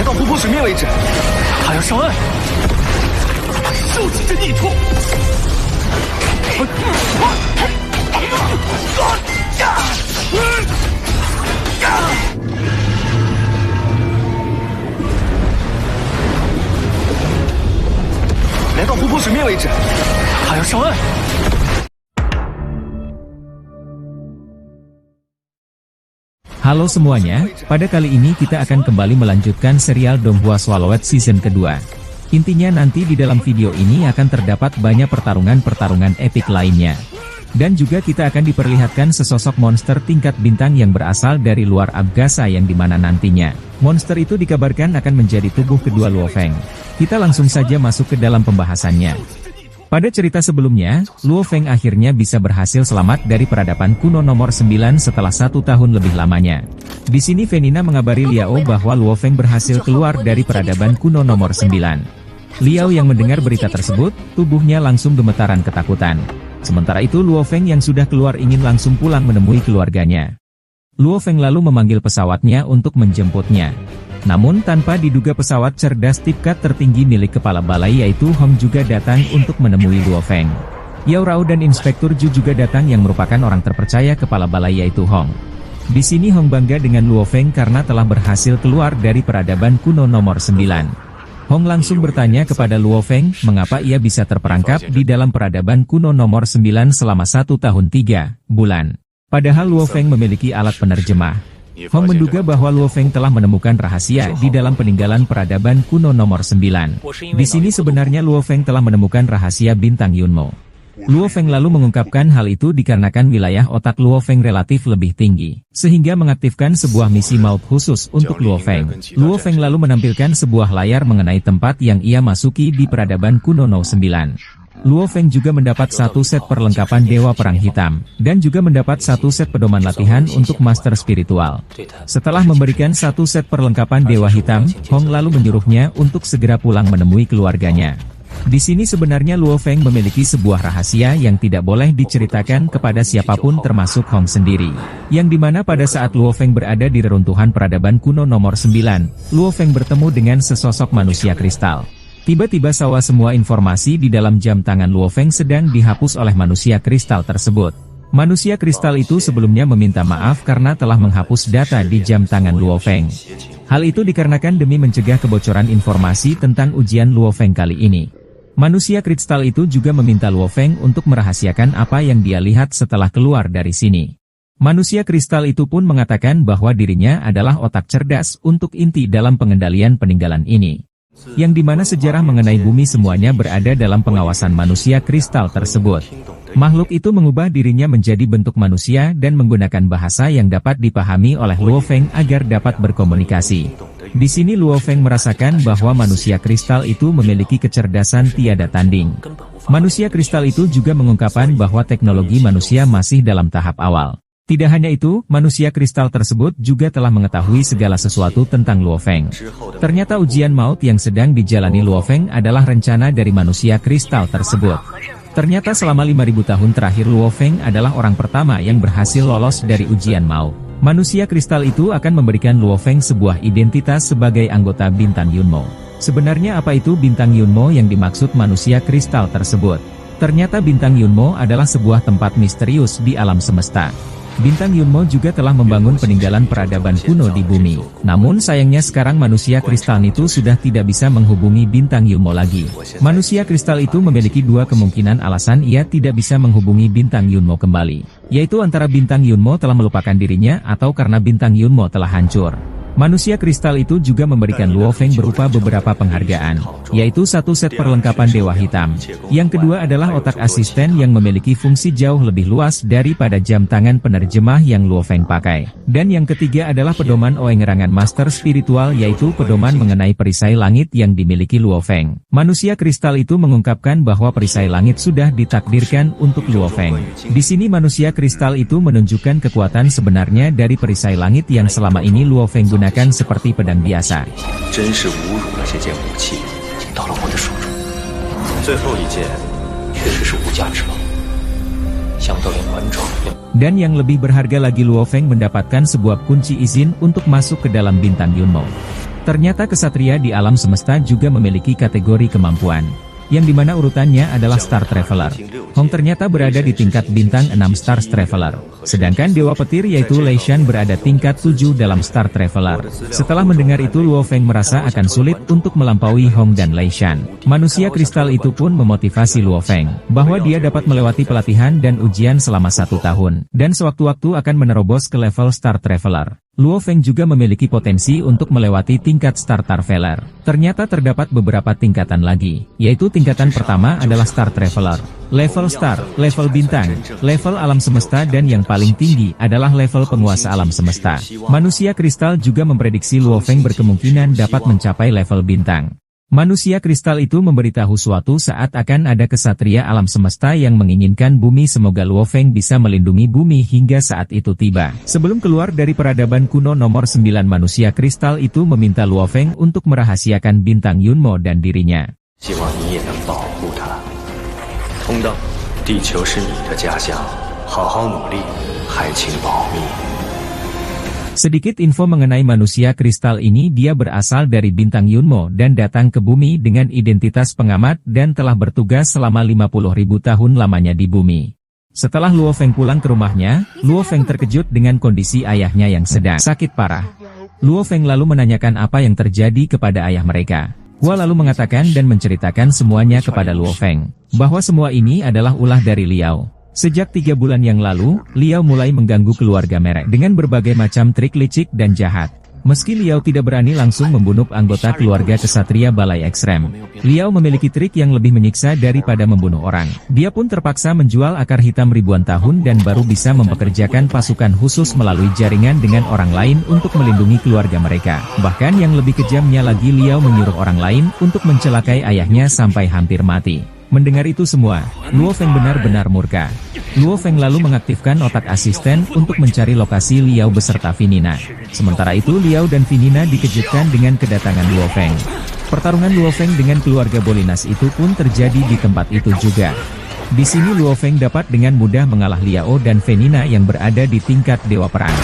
来到湖泊水面位置，他要上岸，收起这逆兔。来到湖泊水面位置，他要上岸。Halo semuanya, pada kali ini kita akan kembali melanjutkan serial Donghua Swalowed season kedua. Intinya nanti di dalam video ini akan terdapat banyak pertarungan-pertarungan epik lainnya. Dan juga kita akan diperlihatkan sesosok monster tingkat bintang yang berasal dari luar Abgasa yang dimana nantinya monster itu dikabarkan akan menjadi tubuh kedua Luo Feng. Kita langsung saja masuk ke dalam pembahasannya. Pada cerita sebelumnya, Luo Feng akhirnya bisa berhasil selamat dari peradaban kuno nomor 9 setelah 1 tahun lebih lamanya. Di sini Venina mengabari Liao bahwa Luo Feng berhasil keluar dari peradaban kuno nomor 9. Liao yang mendengar berita tersebut, tubuhnya langsung gemetaran ketakutan. Sementara itu Luo Feng yang sudah keluar ingin langsung pulang menemui keluarganya. Luo Feng lalu memanggil pesawatnya untuk menjemputnya. Namun tanpa diduga pesawat cerdas tingkat tertinggi milik kepala balai yaitu Hong juga datang untuk menemui Luo Feng. Yao Rao dan Inspektur Ju juga datang yang merupakan orang terpercaya kepala balai yaitu Hong. Di sini Hong bangga dengan Luo Feng karena telah berhasil keluar dari peradaban kuno nomor 9. Hong langsung bertanya kepada Luo Feng mengapa ia bisa terperangkap di dalam peradaban kuno nomor 9 selama 1 tahun 3 bulan. Padahal Luo Feng memiliki alat penerjemah. Hong menduga bahwa Luo Feng telah menemukan rahasia di dalam peninggalan peradaban kuno nomor 9. Di sini sebenarnya Luo Feng telah menemukan rahasia bintang Yunmo. Luo Feng lalu mengungkapkan hal itu dikarenakan wilayah otak Luo Feng relatif lebih tinggi, sehingga mengaktifkan sebuah misi maut khusus untuk Luo Feng. Luo Feng lalu menampilkan sebuah layar mengenai tempat yang ia masuki di peradaban kuno No 9. Luo Feng juga mendapat satu set perlengkapan Dewa Perang Hitam, dan juga mendapat satu set pedoman latihan untuk Master Spiritual. Setelah memberikan satu set perlengkapan Dewa Hitam, Hong lalu menyuruhnya untuk segera pulang menemui keluarganya. Di sini sebenarnya Luo Feng memiliki sebuah rahasia yang tidak boleh diceritakan kepada siapapun termasuk Hong sendiri. Yang dimana pada saat Luo Feng berada di reruntuhan peradaban kuno nomor 9, Luo Feng bertemu dengan sesosok manusia kristal. Tiba-tiba semua informasi di dalam jam tangan Luo Feng sedang dihapus oleh manusia kristal tersebut. Manusia kristal itu sebelumnya meminta maaf karena telah menghapus data di jam tangan Luo Feng. Hal itu dikarenakan demi mencegah kebocoran informasi tentang ujian Luo Feng kali ini. Manusia kristal itu juga meminta Luo Feng untuk merahasiakan apa yang dia lihat setelah keluar dari sini. Manusia kristal itu pun mengatakan bahwa dirinya adalah otak cerdas untuk inti dalam pengendalian peninggalan ini. Yang dimana sejarah mengenai bumi semuanya berada dalam pengawasan manusia kristal tersebut. Makhluk itu mengubah dirinya menjadi bentuk manusia dan menggunakan bahasa yang dapat dipahami oleh Luo Feng agar dapat berkomunikasi. Di sini Luo Feng merasakan bahwa manusia kristal itu memiliki kecerdasan tiada tanding. Manusia kristal itu juga mengungkapkan bahwa teknologi manusia masih dalam tahap awal. Tidak hanya itu, manusia kristal tersebut juga telah mengetahui segala sesuatu tentang Luo Feng. Ternyata ujian maut yang sedang dijalani Luo Feng adalah rencana dari manusia kristal tersebut. Ternyata selama 5.000 tahun terakhir Luo Feng adalah orang pertama yang berhasil lolos dari ujian maut. Manusia kristal itu akan memberikan Luo Feng sebuah identitas sebagai anggota bintang Yunmo. Sebenarnya apa itu bintang Yunmo yang dimaksud manusia kristal tersebut? Ternyata bintang Yunmo adalah sebuah tempat misterius di alam semesta. Bintang Yunmo juga telah membangun peninggalan peradaban kuno di bumi. Namun sayangnya sekarang manusia kristal itu sudah tidak bisa menghubungi bintang Yunmo lagi. Manusia kristal itu memiliki dua kemungkinan alasan ia tidak bisa menghubungi bintang Yunmo kembali. Yaitu antara bintang Yunmo telah melupakan dirinya atau karena bintang Yunmo telah hancur. Manusia kristal itu juga memberikan Luo Feng berupa beberapa penghargaan, yaitu satu set perlengkapan Dewa Hitam. Yang kedua adalah otak asisten yang memiliki fungsi jauh lebih luas daripada jam tangan penerjemah yang Luo Feng pakai. Dan yang ketiga adalah pedoman Oengerangan Master Spiritual yaitu pedoman mengenai perisai langit yang dimiliki Luo Feng. Manusia kristal itu mengungkapkan bahwa perisai langit sudah ditakdirkan untuk Luo Feng. Di sini manusia kristal itu menunjukkan kekuatan sebenarnya dari perisai langit yang selama ini Luo Feng gunakan seperti pedang biasa. Dan yang lebih berharga lagi Luo Feng mendapatkan sebuah kunci izin untuk masuk ke dalam bintang Yunmo. Ternyata kesatria di alam semesta juga memiliki kategori kemampuan, yang dimana urutannya adalah Star Traveler. Hong ternyata berada di tingkat bintang 6 Star Traveler, sedangkan Dewa Petir yaitu Lei Shan berada tingkat 7 dalam Star Traveler. Setelah mendengar itu Luo Feng merasa akan sulit untuk melampaui Hong dan Lei Shan. Manusia kristal itu pun memotivasi Luo Feng, bahwa dia dapat melewati pelatihan dan ujian selama 1 tahun, dan sewaktu-waktu akan menerobos ke level Star Traveler. Luo Feng juga memiliki potensi untuk melewati tingkat Star Traveler. Ternyata terdapat beberapa tingkatan lagi, yaitu tingkatan pertama adalah Star Traveler, level Star, level bintang, level alam semesta dan yang paling tinggi adalah level penguasa alam semesta. Manusia kristal juga memprediksi Luo Feng berkemungkinan dapat mencapai level bintang. Manusia kristal itu memberitahu suatu saat akan ada kesatria alam semesta yang menginginkan bumi, semoga Luo Feng bisa melindungi bumi hingga saat itu tiba. Sebelum keluar dari peradaban kuno nomor 9, manusia kristal itu meminta Luo Feng untuk merahasiakan bintang Yunmo dan dirinya. Sedikit info mengenai manusia kristal ini, dia berasal dari bintang Yunmo dan datang ke bumi dengan identitas pengamat dan telah bertugas selama 50.000 tahun lamanya di bumi. Setelah Luo Feng pulang ke rumahnya, Luo Feng terkejut dengan kondisi ayahnya yang sedang sakit parah. Luo Feng lalu menanyakan apa yang terjadi kepada ayah mereka. Hua lalu mengatakan dan menceritakan semuanya kepada Luo Feng, bahwa semua ini adalah ulah dari Liao. Sejak 3 bulan yang lalu, Liao mulai mengganggu keluarga mereka dengan berbagai macam trik licik dan jahat. Meski Liao tidak berani langsung membunuh anggota keluarga kesatria Balai Ekstrem, Liao memiliki trik yang lebih menyiksa daripada membunuh orang. Dia pun terpaksa menjual akar hitam ribuan tahun dan baru bisa mempekerjakan pasukan khusus melalui jaringan dengan orang lain untuk melindungi keluarga mereka. Bahkan yang lebih kejamnya lagi, Liao menyuruh orang lain untuk mencelakai ayahnya sampai hampir mati. Mendengar itu semua, Luo Feng benar-benar murka. Luo Feng lalu mengaktifkan otak asisten untuk mencari lokasi Liao beserta Finina. Sementara itu Liao dan Finina dikejutkan dengan kedatangan Luo Feng. Pertarungan Luo Feng dengan keluarga Bolinas itu pun terjadi di tempat itu juga. Di sini Luo Feng dapat dengan mudah mengalah Liao dan Finina yang berada di tingkat Dewa Perang.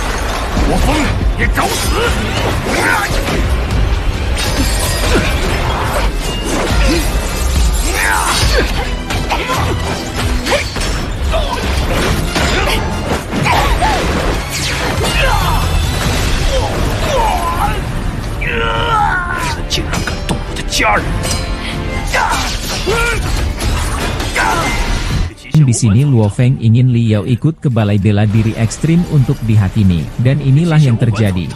Luo Feng, dia jauh死! 竟然敢动我的家人！ Di sini Luo Feng ingin Liao ikut ke balai bela diri ekstrim untuk dihakimi, dan inilah yang terjadi.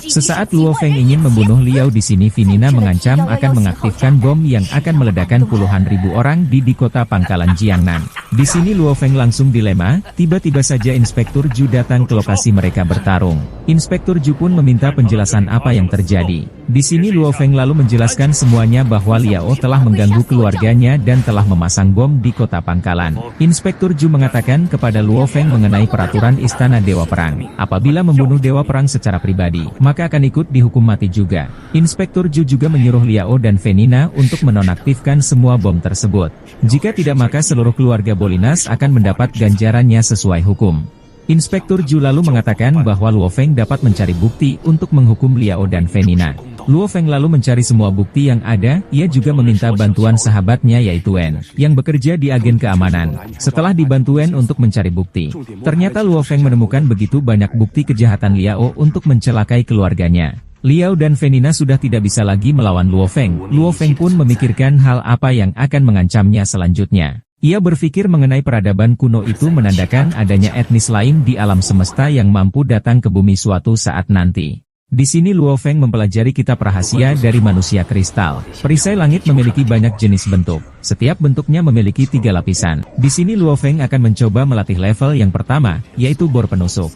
Sesaat Luo Feng ingin membunuh Liao, di sini Finina mengancam akan mengaktifkan bom yang akan meledakkan puluhan ribu orang di kota pangkalan Jiangnan. Di sini Luo Feng langsung dilema, tiba-tiba saja Inspektur Ju datang ke lokasi mereka bertarung. Inspektur Ju pun meminta penjelasan apa yang terjadi. Di sini Luo Feng lalu menjelaskan semuanya bahwa Liao telah mengganggu keluarganya dan telah memasang bom di kota pangkalan. Inspektur Ju mengatakan kepada Luo Feng mengenai peraturan Istana Dewa Perang. Apabila membunuh Dewa Perang secara pribadi, maka akan ikut dihukum mati juga. Inspektur Ju juga menyuruh Liao dan Finina untuk menonaktifkan semua bom tersebut. Jika tidak, maka seluruh keluarga Bolinas akan mendapat ganjarannya sesuai hukum. Inspektur Ju lalu mengatakan bahwa Luo Feng dapat mencari bukti untuk menghukum Liao dan Finina. Luo Feng lalu mencari semua bukti yang ada. Ia juga meminta bantuan sahabatnya yaitu Wen, yang bekerja di agen keamanan. Setelah dibantu Wen untuk mencari bukti, ternyata Luo Feng menemukan begitu banyak bukti kejahatan Liao untuk mencelakai keluarganya. Liao dan Finina sudah tidak bisa lagi melawan Luo Feng. Luo Feng pun memikirkan hal apa yang akan mengancamnya selanjutnya. Ia berpikir mengenai peradaban kuno itu menandakan adanya etnis lain di alam semesta yang mampu datang ke bumi suatu saat nanti. Di sini Luo Feng mempelajari kitab rahasia dari manusia kristal. Perisai langit memiliki banyak jenis bentuk. Setiap bentuknya memiliki 3 lapisan. Di sini Luo Feng akan mencoba melatih level yang pertama, yaitu bor penusuk.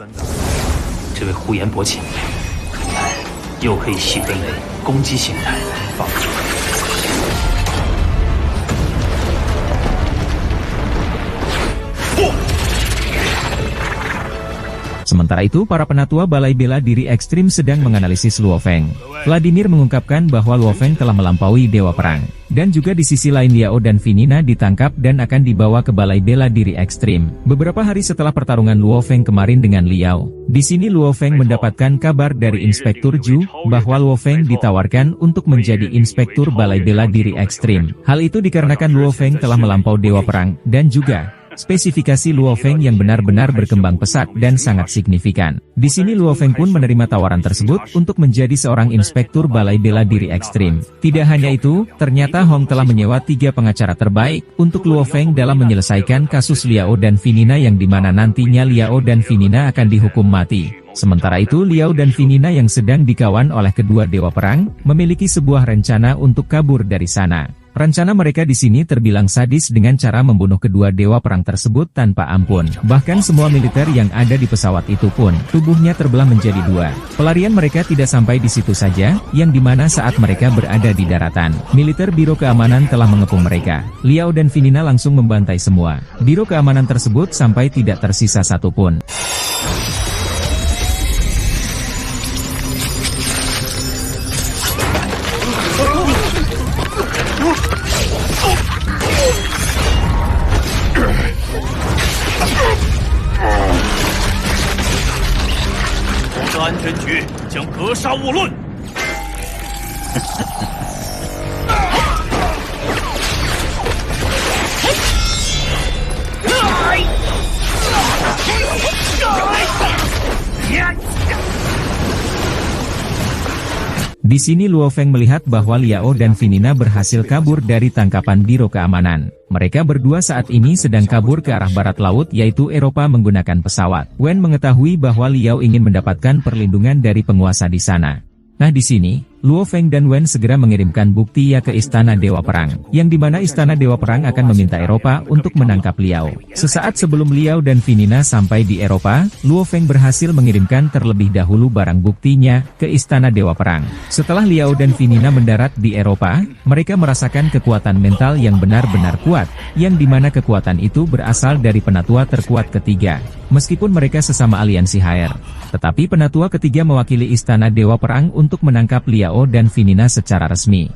Sementara itu para penatua Balai Bela Diri Ekstrim sedang menganalisis Luo Feng. Vladimir mengungkapkan bahwa Luo Feng telah melampaui Dewa Perang. Dan juga di sisi lain Liao dan Finina ditangkap dan akan dibawa ke Balai Bela Diri Ekstrim. Beberapa hari setelah pertarungan Luo Feng kemarin dengan Liao, di sini Luo Feng mendapatkan kabar dari Inspektur Zhu bahwa Luo Feng ditawarkan untuk menjadi Inspektur Balai Bela Diri Ekstrim. Hal itu dikarenakan Luo Feng telah melampaui Dewa Perang dan juga spesifikasi Luo Feng yang benar-benar berkembang pesat dan sangat signifikan. Di sini Luo Feng pun menerima tawaran tersebut untuk menjadi seorang inspektur Balai Bela Diri Ekstrim. Tidak hanya itu, ternyata Hong telah menyewa 3 pengacara terbaik untuk Luo Feng dalam menyelesaikan kasus Liao dan Finina yang dimana nantinya Liao dan Finina akan dihukum mati. Sementara itu Liao dan Finina yang sedang dikawan oleh kedua Dewa Perang, memiliki sebuah rencana untuk kabur dari sana. Rencana mereka di sini terbilang sadis dengan cara membunuh kedua Dewa Perang tersebut tanpa ampun. Bahkan semua militer yang ada di pesawat itu pun, tubuhnya terbelah menjadi 2. Pelarian mereka tidak sampai di situ saja, yang dimana saat mereka berada di daratan, militer Biro Keamanan telah mengepung mereka. Liao dan Finina langsung membantai semua Biro Keamanan tersebut sampai tidak tersisa satupun. Di sini Luo Feng melihat bahwa Liao dan Finina berhasil kabur dari tangkapan Biro Keamanan. Mereka berdua saat ini sedang kabur ke arah barat laut yaitu Eropa menggunakan pesawat. Wen mengetahui bahwa Liao ingin mendapatkan perlindungan dari penguasa di sana. Nah di sini, Luo Feng dan Wen segera mengirimkan bukti ke Istana Dewa Perang, yang dimana Istana Dewa Perang akan meminta Eropa untuk menangkap Liao. Sesaat sebelum Liao dan Finina sampai di Eropa, Luo Feng berhasil mengirimkan terlebih dahulu barang buktinya ke Istana Dewa Perang. Setelah Liao dan Finina mendarat di Eropa, mereka merasakan kekuatan mental yang benar-benar kuat, yang dimana kekuatan itu berasal dari penatua terkuat ketiga. Meskipun mereka sesama aliansi HR, tetapi penatua ketiga mewakili Istana Dewa Perang untuk menangkap Liao dan Finina secara resmi.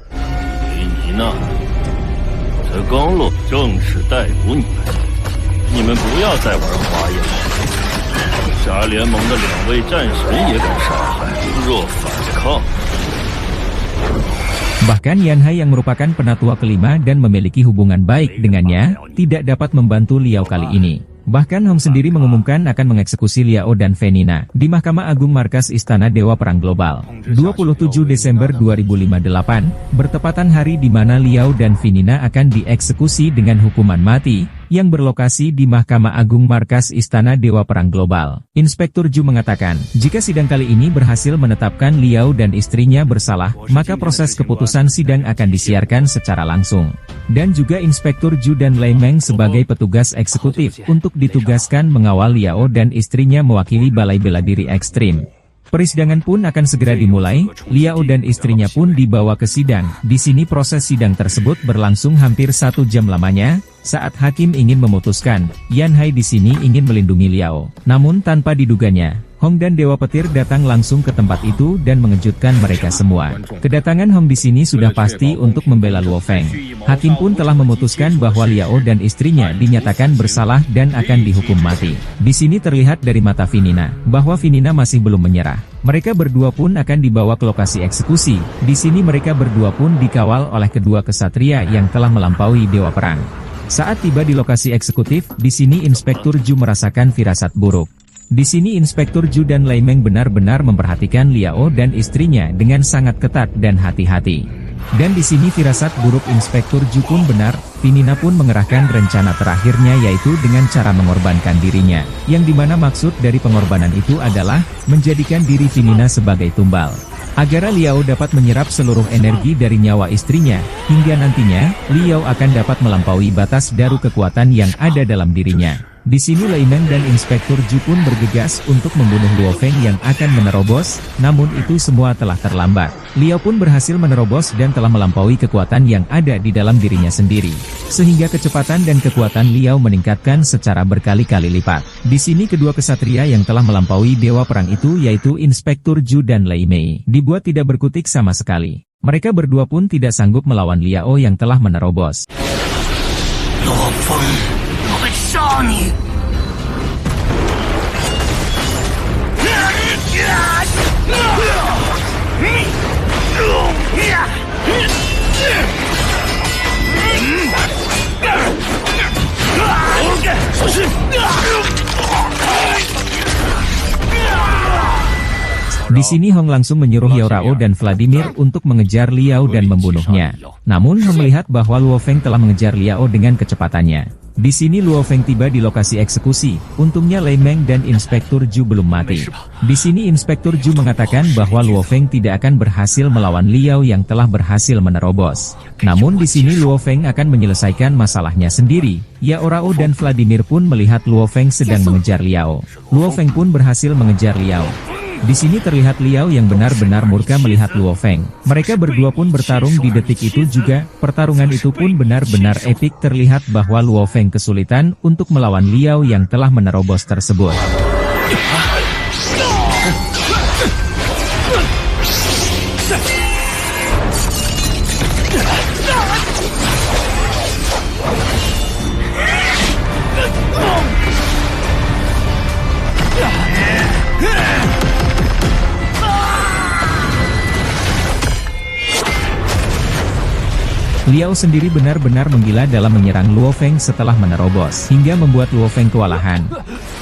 Bahkan Yan Hai yang merupakan penatua kelima dan memiliki hubungan baik dengannya, tidak dapat membantu Liao kali ini. Bahkan Hong sendiri mengumumkan akan mengeksekusi Liao dan Finina di Mahkamah Agung Markas Istana Dewa Perang Global. 27 Desember 2058, bertepatan hari di mana Liao dan Finina akan dieksekusi dengan hukuman mati, yang berlokasi di Mahkamah Agung Markas Istana Dewa Perang Global. Inspektur Zhu mengatakan, jika sidang kali ini berhasil menetapkan Liao dan istrinya bersalah, maka proses keputusan sidang akan disiarkan secara langsung. Dan juga Inspektur Zhu dan Lei Meng sebagai petugas eksekutif untuk ditugaskan mengawal Liao dan istrinya mewakili Balai Bela Diri Ekstrim. Persidangan pun akan segera dimulai, Liao dan istrinya pun dibawa ke sidang. Di sini proses sidang tersebut berlangsung hampir 1 jam lamanya. Saat hakim ingin memutuskan, Yan Hai di sini ingin melindungi Liao. Namun tanpa diduganya, Hong dan Dewa Petir datang langsung ke tempat itu dan mengejutkan mereka semua. Kedatangan Hong di sini sudah pasti untuk membela Luo Feng. Hakim pun telah memutuskan bahwa Liao dan istrinya dinyatakan bersalah dan akan dihukum mati. Di sini terlihat dari mata Finina bahwa Finina masih belum menyerah. Mereka berdua pun akan dibawa ke lokasi eksekusi. Di sini mereka berdua pun dikawal oleh kedua kesatria yang telah melampaui Dewa Perang. Saat tiba di lokasi eksekutif, di sini Inspektur Zhu merasakan firasat buruk. Di sini Inspektur Zhu dan Lei Meng benar-benar memperhatikan Liao dan istrinya dengan sangat ketat dan hati-hati. Dan di sini firasat buruk Inspektur Zhu pun benar, Finina pun mengerahkan rencana terakhirnya yaitu dengan cara mengorbankan dirinya, yang dimana maksud dari pengorbanan itu adalah menjadikan diri Finina sebagai tumbal. Agar Liao dapat menyerap seluruh energi dari nyawa istrinya, hingga nantinya, Liao akan dapat melampaui batas daru kekuatan yang ada dalam dirinya. Di sini Lei Meng dan Inspektur Zhu pun bergegas untuk membunuh Luo Feng yang akan menerobos, namun itu semua telah terlambat. Liao pun berhasil menerobos dan telah melampaui kekuatan yang ada di dalam dirinya sendiri. Sehingga kecepatan dan kekuatan Liao meningkatkan secara berkali-kali lipat. Di sini kedua kesatria yang telah melampaui dewa perang itu yaitu Inspektur Zhu dan Lei Mei dibuat tidak berkutik sama sekali. Mereka berdua pun tidak sanggup melawan Liao yang telah menerobos. Luo Feng,我会杀你！ Di sini Hong langsung menyuruh Yao Rao dan Vladimir untuk mengejar Liao dan membunuhnya. Namun Hong melihat bahwa Luo Feng telah mengejar Liao dengan kecepatannya. Di sini Luo Feng tiba di lokasi eksekusi. Untungnya Lei Meng dan Inspektur Zhu belum mati. Di sini Inspektur Zhu mengatakan bahwa Luo Feng tidak akan berhasil melawan Liao yang telah berhasil menerobos. Namun di sini Luo Feng akan menyelesaikan masalahnya sendiri. Yao Rao dan Vladimir pun melihat Luo Feng sedang mengejar Liao. Luo Feng pun berhasil mengejar Liao. Di sini terlihat Liao yang benar-benar murka melihat Luo Feng. Mereka berdua pun bertarung di detik itu juga. Pertarungan itu pun benar-benar epik. Terlihat bahwa Luo Feng kesulitan untuk melawan Liao yang telah menerobos tersebut. Liao sendiri benar-benar menggila dalam menyerang Luo Feng setelah menerobos, hingga membuat Luo Feng kewalahan.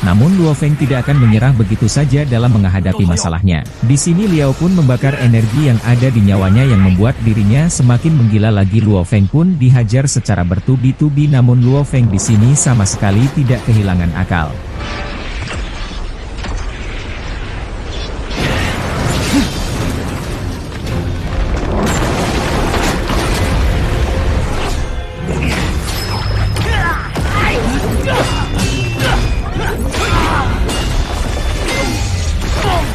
Namun Luo Feng tidak akan menyerah begitu saja dalam menghadapi masalahnya. Di sini Liao pun membakar energi yang ada di nyawanya yang membuat dirinya semakin menggila lagi. Luo Feng pun dihajar secara bertubi-tubi, namun Luo Feng di sini sama sekali tidak kehilangan akal.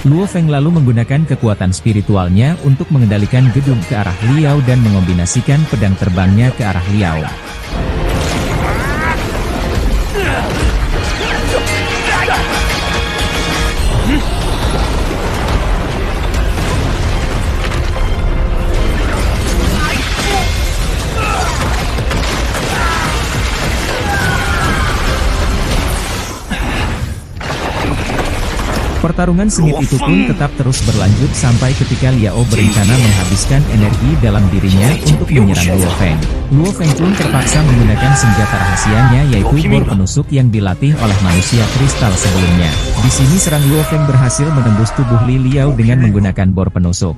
Luo Feng lalu menggunakan kekuatan spiritualnya untuk mengendalikan gedung ke arah Liao dan mengombinasikan pedang terbangnya ke arah Liao. Pertarungan sengit itu pun tetap terus berlanjut sampai ketika Liao berencana menghabiskan energi dalam dirinya untuk menyerang Luo Feng. Luo Feng pun terpaksa menggunakan senjata rahasianya yaitu bor penusuk yang dilatih oleh manusia kristal sebelumnya. Di sini serang Luo Feng berhasil menembus tubuh Li Liao dengan menggunakan bor penusuk.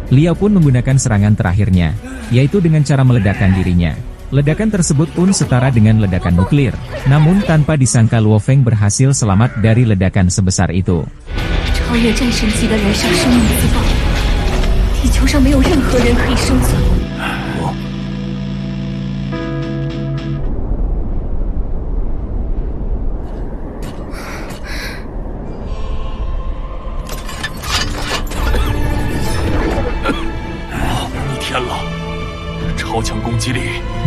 Liao pun menggunakan serangan terakhirnya, yaitu dengan cara meledakkan dirinya. Ledakan tersebut pun setara dengan ledakan nuklir, namun tanpa disangka Luo Feng berhasil selamat dari ledakan sebesar itu.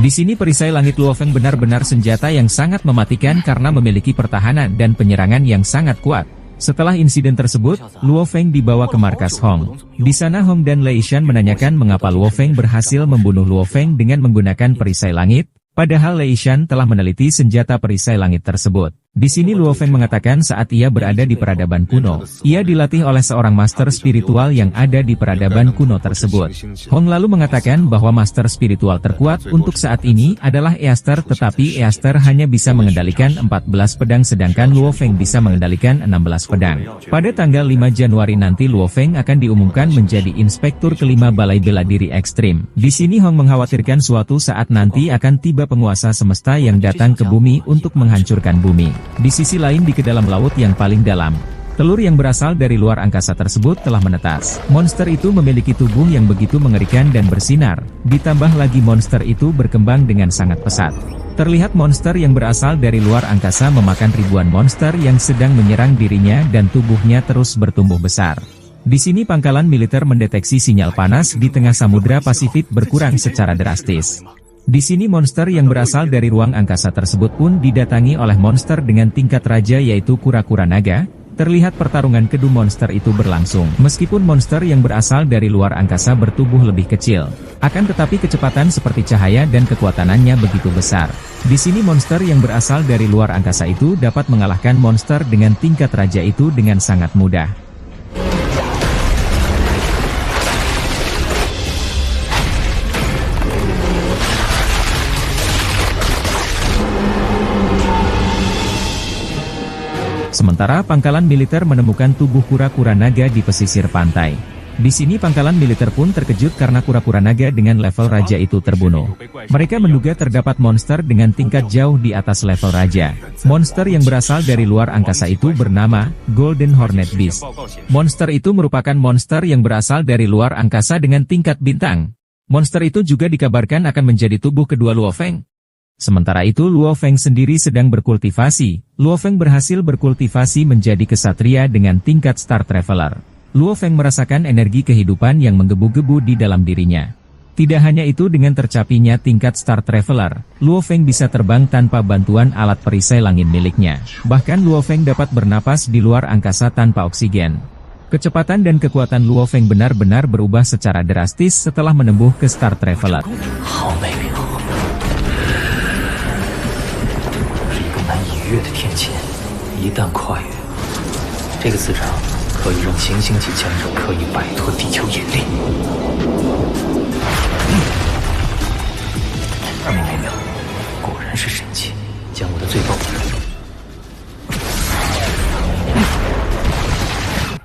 Di sini perisai langit Luo Feng benar-benar senjata yang sangat mematikan karena memiliki pertahanan dan penyerangan yang sangat kuat. Setelah insiden tersebut, Luo Feng dibawa ke markas Hong. Di sana Hong dan Lei Shan menanyakan mengapa Luo Feng berhasil membunuh Luo Feng dengan menggunakan perisai langit, padahal Lei Shan telah meneliti senjata perisai langit tersebut. Di sini Luo Feng mengatakan saat ia berada di peradaban kuno, ia dilatih oleh seorang master spiritual yang ada di peradaban kuno tersebut. Hong lalu mengatakan bahwa master spiritual terkuat untuk saat ini adalah Easter, tetapi Easter hanya bisa mengendalikan 14 pedang sedangkan Luo Feng bisa mengendalikan 16 pedang. Pada tanggal 5 Januari nanti Luo Feng akan diumumkan menjadi inspektur kelima Balai Bela Diri Ekstrim. Di sini Hong mengkhawatirkan suatu saat nanti akan tiba penguasa semesta yang datang ke bumi untuk menghancurkan bumi. Di sisi lain di kedalam laut yang paling dalam, telur yang berasal dari luar angkasa tersebut telah menetas. Monster itu memiliki tubuh yang begitu mengerikan dan bersinar, ditambah lagi monster itu berkembang dengan sangat pesat. Terlihat monster yang berasal dari luar angkasa memakan ribuan monster yang sedang menyerang dirinya dan tubuhnya terus bertumbuh besar. Di sini pangkalan militer mendeteksi sinyal panas di tengah Samudra Pasifik berkurang secara drastis. Di sini monster yang berasal dari ruang angkasa tersebut pun didatangi oleh monster dengan tingkat raja yaitu kura-kura naga. Terlihat pertarungan kedua monster itu berlangsung. Meskipun monster yang berasal dari luar angkasa bertubuh lebih kecil, akan tetapi kecepatan seperti cahaya dan kekuatanannya begitu besar. Di sini monster yang berasal dari luar angkasa itu dapat mengalahkan monster dengan tingkat raja itu dengan sangat mudah. Sementara pangkalan militer menemukan tubuh kura-kura naga di pesisir pantai. Di sini pangkalan militer pun terkejut karena kura-kura naga dengan level raja itu terbunuh. Mereka menduga terdapat monster dengan tingkat jauh di atas level raja. Monster yang berasal dari luar angkasa itu bernama Golden Hornet Beast. Monster itu merupakan monster yang berasal dari luar angkasa dengan tingkat bintang. Monster itu juga dikabarkan akan menjadi tubuh kedua Luo Feng. Sementara itu Luo Feng sendiri sedang berkultivasi. Luo Feng berhasil berkultivasi menjadi kesatria dengan tingkat Star Traveler. Luo Feng merasakan energi kehidupan yang menggebu-gebu di dalam dirinya. Tidak hanya itu, dengan tercapainya tingkat Star Traveler, Luo Feng bisa terbang tanpa bantuan alat perisai langit miliknya. Bahkan Luo Feng dapat bernapas di luar angkasa tanpa oksigen. Kecepatan dan kekuatan Luo Feng benar-benar berubah secara drastis setelah menempuh ke Star Traveler. 月的天堑，一旦跨越，这个磁场可以让行星级强者可以摆脱地球引力。妙，果然是神器，将我的最高。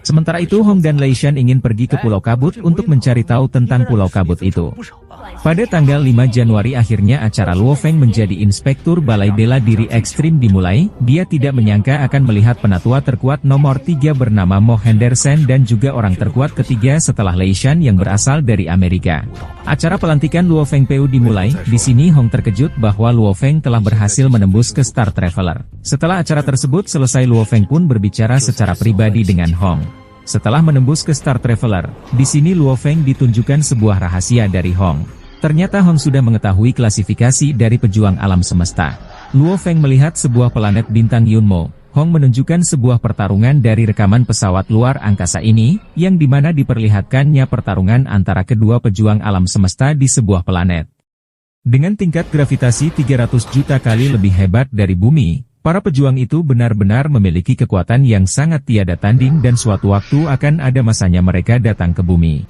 Sementara itu Hong dan Lei Shan ingin pergi ke Pulau Kabut untuk mencari tahu tentang Pulau Kabut itu. Pada tanggal 5 Januari akhirnya acara Luo Feng menjadi inspektur Balai Bela Diri Ekstrim dimulai. Dia tidak menyangka akan melihat penatua terkuat nomor 3 bernama Mo Henderson dan juga orang terkuat ketiga setelah Lei Shan yang berasal dari Amerika. Acara pelantikan Luo Feng PU dimulai. Di sini Hong terkejut bahwa Luo Feng telah berhasil menembus ke Star Traveler. Setelah acara tersebut selesai, Luo Feng pun berbicara secara pribadi dengan Hong. Setelah menembus ke Star Traveler, di sini Luo Feng ditunjukkan sebuah rahasia dari Hong. Ternyata Hong sudah mengetahui klasifikasi dari pejuang alam semesta. Luo Feng melihat sebuah planet bintang Yunmo. Hong menunjukkan sebuah pertarungan dari rekaman pesawat luar angkasa ini, yang dimana diperlihatkannya pertarungan antara kedua pejuang alam semesta di sebuah planet. Dengan tingkat gravitasi 300 juta kali lebih hebat dari bumi, para pejuang itu benar-benar memiliki kekuatan yang sangat tiada tanding dan suatu waktu akan ada masanya mereka datang ke bumi.